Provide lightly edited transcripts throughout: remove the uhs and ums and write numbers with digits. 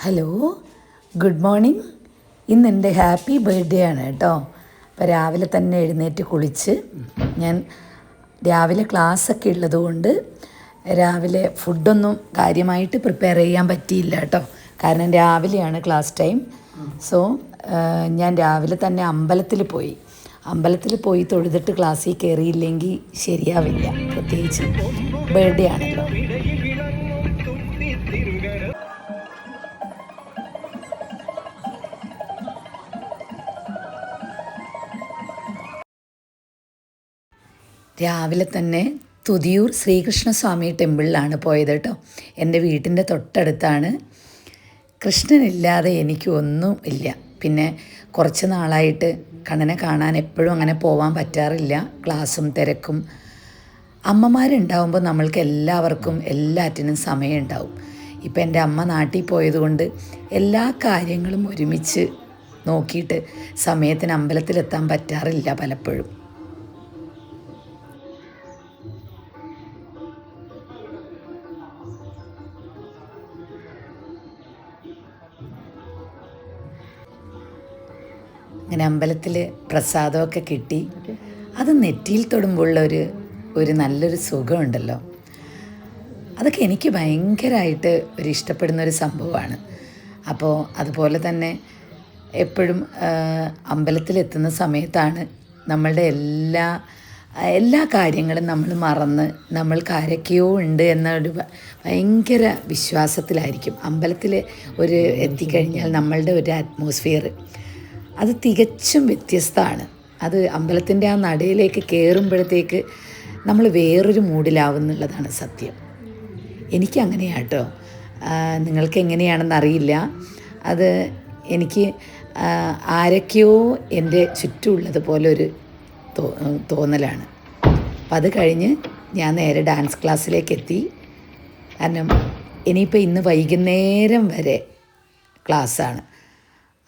Hello, good morning. ഇന്ന് എൻ്റെ happy birthday ആണ് കേട്ടോ. അപ്പോൾ രാവിലെ തന്നെ എഴുന്നേറ്റ് കുളിച്ച് ഞാൻ രാവിലെ ക്ലാസ്സൊക്കെ ഉള്ളതുകൊണ്ട് രാവിലെ ഫുഡൊന്നും കാര്യമായിട്ട് പ്രിപ്പയർ ചെയ്യാൻ പറ്റിയില്ല കേട്ടോ. കാരണം രാവിലെയാണ് ക്ലാസ് ടൈം. സോ ഞാൻ രാവിലെ തന്നെ അമ്പലത്തിൽ പോയി തൊഴുതിട്ട് ക്ലാസ്സിൽ കയറിയില്ലെങ്കിൽ ശരിയാവില്ല, പ്രത്യേകിച്ച് ബർത്ത്ഡേ ആണല്ലോ. രാവിലെ തന്നെ തുതിയൂർ ശ്രീകൃഷ്ണസ്വാമി ടെമ്പിളിലാണ് പോയത് കേട്ടോ. എൻ്റെ വീട്ടിൻ്റെ തൊട്ടടുത്താണ്. കൃഷ്ണനില്ലാതെ എനിക്കൊന്നും ഇല്ല. പിന്നെ കുറച്ച് നാളായിട്ട് കണ്ണനെ കാണാൻ എപ്പോഴും അങ്ങനെ പോകാൻ പറ്റാറില്ല, ക്ലാസ്സും തിരക്കും. അമ്മമാരുണ്ടാവുമ്പോൾ നമ്മൾക്ക് എല്ലാവർക്കും എല്ലാറ്റിനും സമയമുണ്ടാവും. ഇപ്പം എൻ്റെ അമ്മ നാട്ടിൽ പോയതുകൊണ്ട് എല്ലാ കാര്യങ്ങളും ഒരുമിച്ച് നോക്കിയിട്ട് സമയത്തിന് അമ്പലത്തിലെത്താൻ പറ്റാറില്ല പലപ്പോഴും. അങ്ങനെ അമ്പലത്തിൽ പ്രസാദമൊക്കെ കിട്ടി. അത് നെറ്റിയിൽ തൊടുമ്പോഴുള്ള ഒരു നല്ലൊരു സുഖമുണ്ടല്ലോ. അതൊക്കെ എനിക്ക് ഭയങ്കരമായിട്ട് ഇഷ്ടപ്പെടുന്നൊരു സംഭവമാണ്. അപ്പോൾ അതുപോലെ തന്നെ എപ്പോഴും അമ്പലത്തിലെത്തുന്ന സമയത്താണ് നമ്മളുടെ എല്ലാ കാര്യങ്ങളും നമ്മൾ മറന്ന് നമ്മൾക്ക് ആരൊക്കെയോ ഉണ്ട് എന്നൊരു ഭയങ്കര വിശ്വാസത്തിലായിരിക്കും. അമ്പലത്തിൽ എത്തിക്കഴിഞ്ഞാൽ നമ്മളുടെ ഒരു അറ്റ്മോസ്ഫിയർ അത് തികച്ചും വ്യത്യസ്തമാണ്. അത് അമ്പലത്തിൻ്റെ ആ നടയിലേക്ക് കയറുമ്പോഴത്തേക്ക് നമ്മൾ വേറൊരു മൂഡിലാവുന്നുള്ളതാണ് സത്യം. എനിക്കങ്ങനെയാണ് കേട്ടോ. നിങ്ങൾക്ക് എങ്ങനെയാണെന്ന് അറിയില്ല. അത് എനിക്ക് ആരൊക്കെയോ എൻ്റെ ചുറ്റുമുള്ളതുപോലെ തോന്നലാണ്. അപ്പം അത് കഴിഞ്ഞ് ഞാൻ നേരെ ഡാൻസ് ക്ലാസ്സിലേക്ക് എത്തി. കാരണം ഇനിയിപ്പോൾ ഇന്ന് വൈകുന്നേരം വരെ ക്ലാസ്സാണ്.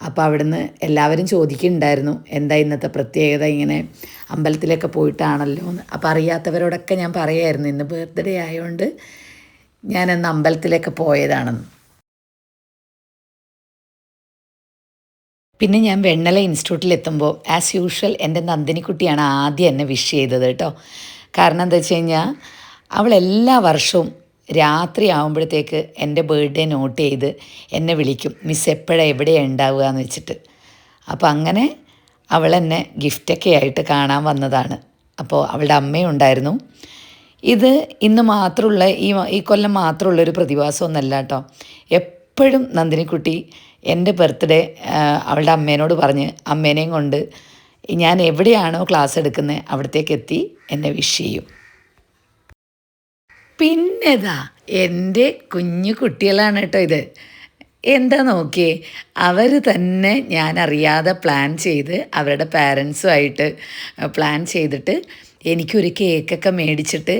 അപ്പോൾ അവിടുന്ന് എല്ലാവരും ചോദിക്കുന്നുണ്ടായിരുന്നു, എന്താ ഇന്നത്തെ പ്രത്യേകത, ഇങ്ങനെ അമ്പലത്തിലൊക്കെ പോയിട്ടാണല്ലോ എന്ന്. അപ്പോൾ അറിയാത്തവരോടൊക്കെ ഞാൻ പറയായിരുന്നു ഇന്ന് ബർത്ത്ഡേ ആയതുകൊണ്ട് ഞാനന്ന് അമ്പലത്തിലേക്ക് പോയതാണെന്ന്. പിന്നെ ഞാൻ വെണ്ണല ഇൻസ്റ്റിറ്റ്യൂട്ടിലെത്തുമ്പോൾ ആസ് യൂഷ്വൽ എൻ്റെ നന്ദിനിക്കുട്ടിയാണ് ആദ്യം എന്നെ വിഷ് ചെയ്തത് കേട്ടോ. കാരണം എന്താ വെച്ച് കഴിഞ്ഞാൽ അവൾ എല്ലാ വർഷവും രാത്രി ആകുമ്പോഴത്തേക്ക് എൻ്റെ ബർത്ത്ഡേ നോട്ട് ചെയ്ത് എന്നെ വിളിക്കും, മിസ് എപ്പോഴാണ് എവിടെയാണ് ഉണ്ടാവുക എന്ന് വെച്ചിട്ട്. അപ്പോൾ അങ്ങനെ അവൾ എന്നെ ഗിഫ്റ്റൊക്കെ ആയിട്ട് കാണാൻ വന്നതാണ്. അപ്പോൾ അവളുടെ അമ്മയും ഉണ്ടായിരുന്നു. ഇത് ഇന്ന് മാത്രമുള്ള ഈ കൊല്ലം മാത്രമുള്ളൊരു പ്രതിഭാസമൊന്നുമല്ല കേട്ടോ. എപ്പോഴും നന്ദിനിക്കുട്ടി എൻ്റെ ബർത്ത്ഡേ അവളുടെ അമ്മേനോട് പറഞ്ഞ് അമ്മേനെയും കൊണ്ട് ഞാൻ എവിടെയാണോ ക്ലാസ് എടുക്കുന്നത് അവിടത്തേക്ക് എത്തി എന്നെ വിഷ് ചെയ്യും. പിന്നെതാ എൻ്റെ കുഞ്ഞു കുട്ടികളാണ് കേട്ടോ ഇത്. എന്താ നോക്കിയേ, അവർ തന്നെ ഞാനറിയാതെ പ്ലാൻ ചെയ്ത് അവരുടെ പാരൻസുമായിട്ട് പ്ലാൻ ചെയ്തിട്ട് എനിക്കൊരു കേക്കൊക്കെ മേടിച്ചിട്ട്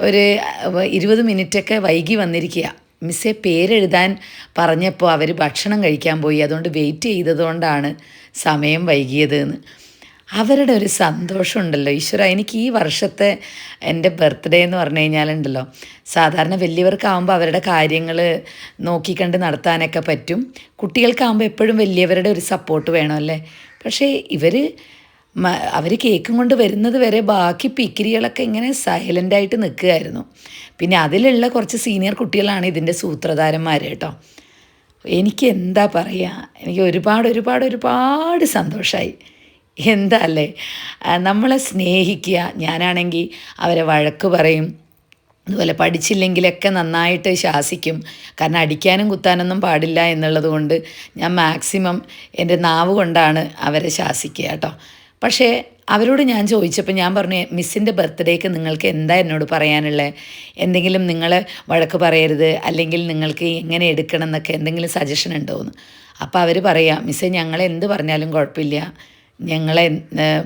20 മിനിറ്റൊക്കെ വൈകി വന്നിരിക്കുക. മിസ്സേ പേരെഴുതാൻ പറഞ്ഞപ്പോൾ അവർ ഭക്ഷണം കഴിക്കാൻ പോയി, അതുകൊണ്ട് വെയിറ്റ് ചെയ്തതുകൊണ്ടാണ് സമയം വൈകിയതെന്ന്. അവരുടെ ഒരു സന്തോഷമുണ്ടല്ലോ. ഈശ്വര, എനിക്ക് ഈ വർഷത്തെ എൻ്റെ ബർത്ത്ഡേ എന്ന് പറഞ്ഞു കഴിഞ്ഞാലുണ്ടല്ലോ, സാധാരണ വലിയവർക്കാവുമ്പോൾ അവരുടെ കാര്യങ്ങൾ നോക്കിക്കണ്ട് നടത്താനൊക്കെ പറ്റും. കുട്ടികൾക്കാവുമ്പോൾ എപ്പോഴും വലിയവരുടെ ഒരു സപ്പോർട്ട് വേണമല്ലേ. പക്ഷേ അവർ കേക്കും കൊണ്ട് വരുന്നത് വരെ ബാക്കി പിക്കിരികളൊക്കെ ഇങ്ങനെ സൈലൻ്റായിട്ട് നിൽക്കുകയായിരുന്നു. പിന്നെ അതിലുള്ള കുറച്ച് സീനിയർ കുട്ടികളാണ് ഇതിൻ്റെ സൂത്രധാരന്മാർ കേട്ടോ. എനിക്ക് എന്താ പറയുക, എനിക്ക് ഒരുപാട് സന്തോഷമായി. എന്താ അല്ലേ, നമ്മളെ സ്നേഹിക്കുക. ഞാനാണെങ്കിൽ അവരെ വഴക്ക് പറയും, അതുപോലെ പഠിച്ചില്ലെങ്കിലൊക്കെ നന്നായിട്ട് ശാസിക്കും. കാരണം അടിക്കാനും കുത്താനൊന്നും പാടില്ല എന്നുള്ളത് കൊണ്ട് ഞാൻ മാക്സിമം എൻ്റെ നാവ് കൊണ്ടാണ് അവരെ ശാസിക്കുക കേട്ടോ. പക്ഷേ അവരോട് ഞാൻ ചോദിച്ചപ്പോൾ ഞാൻ പറഞ്ഞു, മിസ്സിൻ്റെ ബർത്ത്ഡേക്ക് നിങ്ങൾക്ക് എന്താ എന്നോട് പറയാനുള്ളത്, എന്തെങ്കിലും നിങ്ങൾ വഴക്ക് പറയരുത്, അല്ലെങ്കിൽ നിങ്ങൾക്ക് എങ്ങനെ എടുക്കണം എന്നൊക്കെ എന്തെങ്കിലും സജഷൻ ഉണ്ടോ എന്ന്. അപ്പോൾ അവർ പറയാം, മിസ്സേ ഞങ്ങളെ എന്ത് പറഞ്ഞാലും കുഴപ്പമില്ല, ഞങ്ങളെ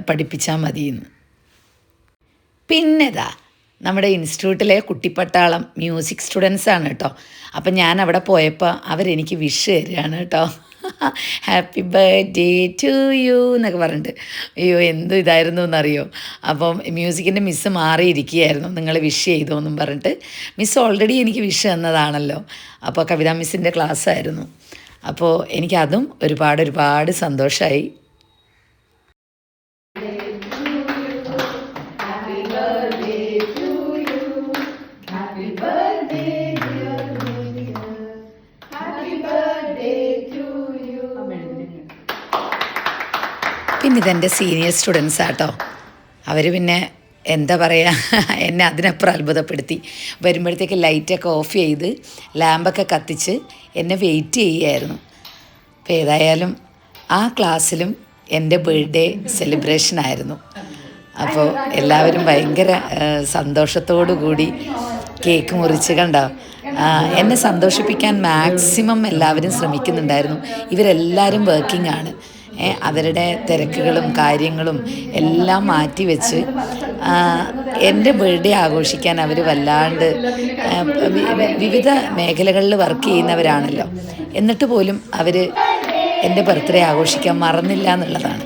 പഠിപ്പിച്ചാൽ മതിയെന്ന്. പിന്നെതാ നമ്മുടെ ഇൻസ്റ്റിറ്റ്യൂട്ടിലെ കുട്ടിപ്പട്ടാളം മ്യൂസിക് സ്റ്റുഡൻസാണ് കേട്ടോ. അപ്പം ഞാൻ അവിടെ പോയപ്പോൾ അവരെനിക്ക് വിഷ് തരികയാണ് കേട്ടോ. ഹാപ്പി ബർത്ത്ഡേ ടു യു എന്നൊക്കെ പറഞ്ഞിട്ട്. അയ്യോ എന്ത് ഇതായിരുന്നു എന്നറിയോ. അപ്പം മ്യൂസിക്കിൻ്റെ മിസ്സ് മാറിയിരിക്കുകയായിരുന്നു, നിങ്ങൾ വിഷ് ചെയ്തോ എന്നും പറഞ്ഞിട്ട്. മിസ്സ് ഓൾറെഡി എനിക്ക് വിഷ് തന്നതാണല്ലോ. അപ്പോൾ കവിതാ മിസ്സിൻ്റെ ക്ലാസ്സായിരുന്നു. അപ്പോൾ എനിക്കതും ഒരുപാട് സന്തോഷമായി. പിന്നെ ഇതെൻ്റെ സീനിയർ സ്റ്റുഡൻസ് ആട്ടോ. അവർ പിന്നെ എന്താ പറയുക, എന്നെ അതിനപ്പുറം അത്ഭുതപ്പെടുത്തി. വരുമ്പോഴത്തേക്ക് ലൈറ്റൊക്കെ ഓഫ് ചെയ്ത് ലാമ്പൊക്കെ കത്തിച്ച് എന്നെ വെയിറ്റ് ചെയ്യുമായിരുന്നു. അപ്പോൾ ഏതായാലും ആ ക്ലാസ്സിലും എൻ്റെ ബർത്ത്ഡേ സെലിബ്രേഷൻ ആയിരുന്നു. അപ്പോൾ എല്ലാവരും ഭയങ്കര സന്തോഷത്തോടു കൂടി കേക്ക് മുറിച്ച് കണ്ടോ. എന്നെ സന്തോഷിപ്പിക്കാൻ മാക്സിമം എല്ലാവരും ശ്രമിക്കുന്നുണ്ടായിരുന്നു. ഇവരെല്ലാവരും വർക്കിംഗ് ആണ്. അവരുടെ തിരക്കുകളും കാര്യങ്ങളും എല്ലാം മാറ്റിവെച്ച് എൻ്റെ ബർത്ത്ഡേ ആഘോഷിക്കാൻ അവർ വല്ലാണ്ട് വിവിധ മേഖലകളിൽ വർക്ക് ചെയ്യുന്നവരാണല്ലോ. എന്നിട്ട് പോലും അവർ എൻ്റെ ബർത്ത്ഡേ ആഘോഷിക്കാൻ മറന്നില്ല എന്നുള്ളതാണ്.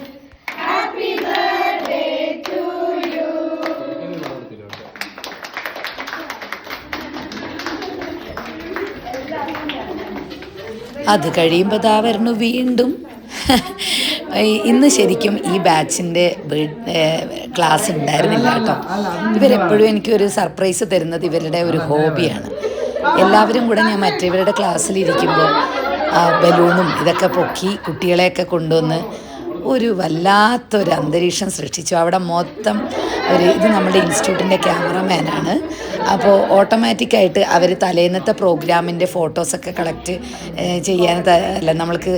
അത് കഴിയുമ്പോൾ ദാ വരുന്നു വീണ്ടും. ഇന്ന് ശരിക്കും ഈ ബാച്ചിൻ്റെ ക്ലാസ് ഉണ്ടായിരുന്നില്ല കേട്ടോ. ഇവരെപ്പോഴും എനിക്കൊരു സർപ്രൈസ് തരുന്നത് ഇവരുടെ ഒരു ഹോബിയാണ്. എല്ലാവരും കൂടെ ഞാൻ മറ്റവരുടെ ക്ലാസ്സിലിരിക്കുമ്പോൾ ബലൂണും ഇതൊക്കെ പൊക്കി കുട്ടികളെയൊക്കെ കൊണ്ടുവന്ന് ഒരു വല്ലാത്തൊരു അന്തരീക്ഷം സൃഷ്ടിച്ചു. അവിടെ മൊത്തം ഇത് നമ്മുടെ ഇൻസ്റ്റിറ്റ്യൂട്ടിൻ്റെ ക്യാമറമാനാണ്. അപ്പോൾ ഓട്ടോമാറ്റിക്കായിട്ട് അവർ തലേന്നത്തെ പ്രോഗ്രാമിൻ്റെ ഫോട്ടോസൊക്കെ കളക്ട് ചെയ്യാൻ അല്ല നമ്മൾക്ക്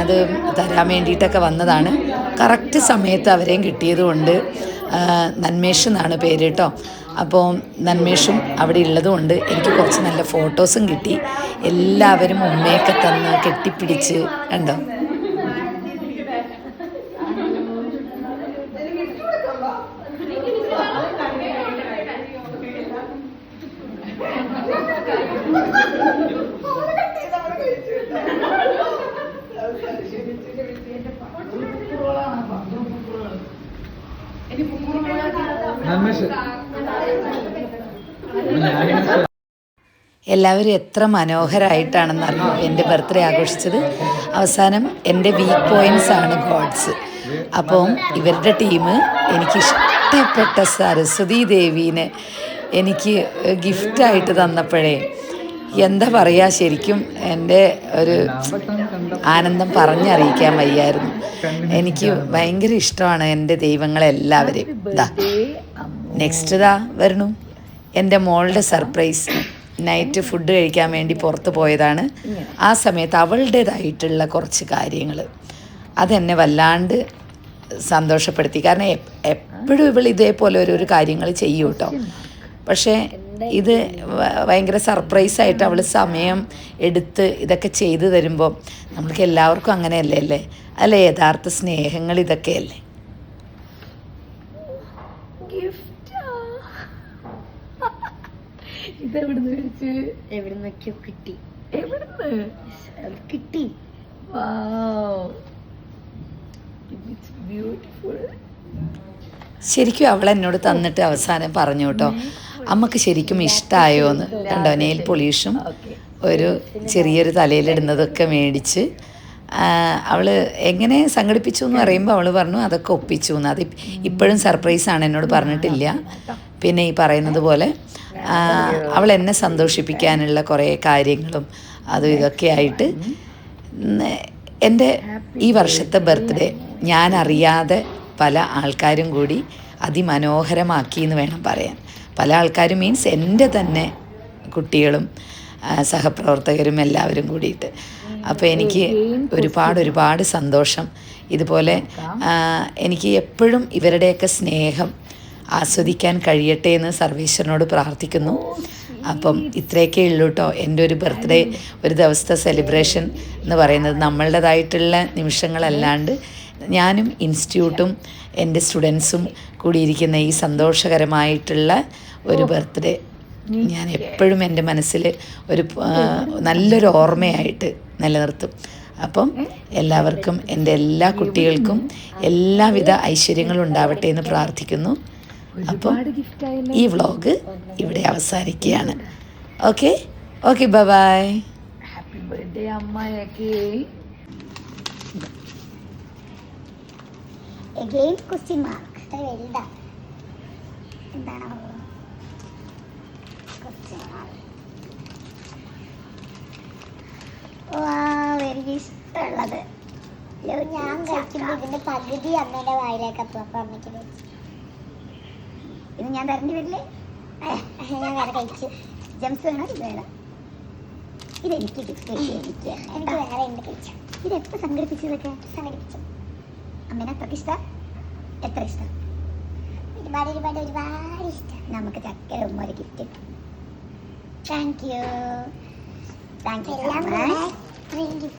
അത് തരാൻ വേണ്ടിയിട്ടൊക്കെ വന്നതാണ്. കറക്റ്റ് സമയത്ത് അവരെയും കിട്ടിയതുകൊണ്ട് നന്മേഷ് എന്നാണ് പേര് കേട്ടോ. അപ്പോൾ നന്മേഷും അവിടെ ഉള്ളതുകൊണ്ട് എനിക്ക് കുറച്ച് നല്ല ഫോട്ടോസും കിട്ടി. എല്ലാവരും ഉമ്മയൊക്കെ തന്ന് കെട്ടിപ്പിടിച്ച് കണ്ടോ. എല്ലാവരും എത്ര മനോഹരമായിട്ടാണെന്നറിയോ എൻ്റെ ബർത്ത്ഡേ ആഘോഷിച്ചത്. അവസാനം എൻ്റെ വീക്ക് പോയിൻറ്റ്സ് ആണ് ഗോഡ്സ്. അപ്പം ഇവരുടെ ടീം എനിക്കിഷ്ടപ്പെട്ട സരസ്വതി ദേവീനെ എനിക്ക് ഗിഫ്റ്റായിട്ട് തന്നപ്പോഴേ എന്താ പറയുക, ശരിക്കും എൻ്റെ ഒരു ആനന്ദം പറഞ്ഞറിയിക്കാൻ വയ്യായിരുന്നു. എനിക്ക് ഭയങ്കര ഇഷ്ടമാണ് എൻ്റെ ദൈവങ്ങളെല്ലാവരെയും. നെക്സ്റ്റ് വരണു എൻ്റെ മോളുടെ സർപ്രൈസ്. നൈറ്റ് ഫുഡ് കഴിക്കാൻ വേണ്ടി പുറത്ത് പോയതാണ്. ആ സമയത്ത് അവളുടേതായിട്ടുള്ള കുറച്ച് കാര്യങ്ങൾ അതെന്നെ വല്ലാണ്ട് സന്തോഷപ്പെടുത്തി. കാരണം എപ്പോഴും ഇവൾ ഇതേപോലെ ഒരു കാര്യങ്ങൾ ചെയ്യും കേട്ടോ. പക്ഷേ ഇത് ഭയങ്കര സർപ്രൈസായിട്ട് അവൾ സമയം എടുത്ത് ഇതൊക്കെ ചെയ്തു തരുമ്പോൾ നമ്മൾക്ക് എല്ലാവർക്കും അങ്ങനെയല്ലേ അല്ലേ യഥാർത്ഥ സ്നേഹങ്ങൾ ഇതൊക്കെയല്ലേ. കിട്ടി. ശരിക്കും അവൾ എന്നോട് തന്നിട്ട് അവസാനം പറഞ്ഞു കേട്ടോ, അമ്മക്ക് ശരിക്കും ഇഷ്ടമായോ എന്ന്. കണ്ടോ, നെയിൽ പോളിഷും ഒരു ചെറിയൊരു തലയിലിടുന്നതൊക്കെ മേടിച്ച് അവൾ എങ്ങനെ സംഘടിപ്പിച്ചു എന്ന് പറയുമ്പോൾ അവൾ പറഞ്ഞു അതൊക്കെ ഒപ്പിച്ചു എന്ന്. അത് ഇപ്പോഴും സർപ്രൈസാണ്, എന്നോട് പറഞ്ഞിട്ടില്ല. പിന്നെ ഈ പറയുന്നത് പോലെ അവൾ എന്നെ സന്തോഷിപ്പിക്കാനുള്ള കുറേ കാര്യങ്ങളും അതും ഇതൊക്കെ ആയിട്ട് എൻ്റെ ഈ വർഷത്തെ ബർത്ത്ഡേ ഞാൻ അറിയാതെ പല ആൾക്കാരും കൂടി അതിമനോഹരമാക്കി എന്ന് വേണം പറയാൻ. പല ആൾക്കാരും മീൻസ് എൻ്റെ തന്നെ കുട്ടികളും സഹപ്രവർത്തകരും എല്ലാവരും കൂടിയിട്ട്. അപ്പോൾ എനിക്ക് ഒരുപാട് സന്തോഷം. ഇതുപോലെ എനിക്ക് എപ്പോഴും ഇവരുടെയൊക്കെ സ്നേഹം ആസ്വദിക്കാൻ കഴിയട്ടെ എന്ന് സർവേശ്വരനോട് പ്രാർത്ഥിക്കുന്നു. അപ്പം ഇത്രയൊക്കെ ഉള്ളൂ കേട്ടോ എൻ്റെ ഒരു ബർത്ത്ഡേ, ഒരു ദിവസത്തെ സെലിബ്രേഷൻ എന്ന് പറയുന്നത്. നമ്മളുടേതായിട്ടുള്ള നിമിഷങ്ങളല്ലാണ്ട് ഞാനും ഇൻസ്റ്റിറ്റ്യൂട്ടും എൻ്റെ സ്റ്റുഡൻസും കൂടിയിരിക്കുന്ന ഈ സന്തോഷകരമായിട്ടുള്ള ഒരു ബർത്ത്ഡേ ഞാൻ എപ്പോഴും എൻ്റെ മനസ്സിൽ ഒരു നല്ലൊരു ഓർമ്മയായിട്ട് നിലനിർത്തും. അപ്പം എല്ലാവർക്കും, എൻ്റെ എല്ലാ കുട്ടികൾക്കും എല്ലാവിധ ഐശ്വര്യങ്ങളും ഉണ്ടാവട്ടെ എന്ന് പ്രാർത്ഥിക്കുന്നു. അപ്പം ഈ വ്ളോഗ് ഇവിടെ അവസാനിക്കുകയാണ്. Okay bye. ഹാപ്പി ബർത്ത്ഡേ അമ്മയൊക്കെ. ക്വസ്റ്റ്യൻ മാർക്ക് വലുതാ എന്താണോ എനിക്ക് ഇഷ്ടമുള്ളത് ഞാൻ കഴിക്കുമ്പോൾ ഇതിന്റെ പകുതി അമ്മേന്റെ വായിലേക്ക് അപ്പം അപ്പൊ അമ്മയ്ക്ക് കഴിച്ചു. ഇത് ഞാൻ തരേണ്ടി വരില്ലേ? ഞാൻ വേറെ കഴിച്ചു. ജംസ് വേണം, ഇത് വേണം. ഇതെനിക്ക് എനിക്ക് വേറെ എന്ത് കഴിച്ചു. ഇതെപ്പോൾ സംഘടിപ്പിച്ചതൊക്കെ സംഘടിപ്പിച്ചു അമ്മേനെ അത്രയ്ക്ക് ഇഷ്ടം. എത്ര ഇഷ്ടം? ഒരുപാട് ഒരുപാട് ഒരുപാട് ഇഷ്ടം. നമുക്ക് ചക്കര ഉമ്മ ഒരു ഗിഫ്റ്റ് കിട്ടും. Thank you. Thank you.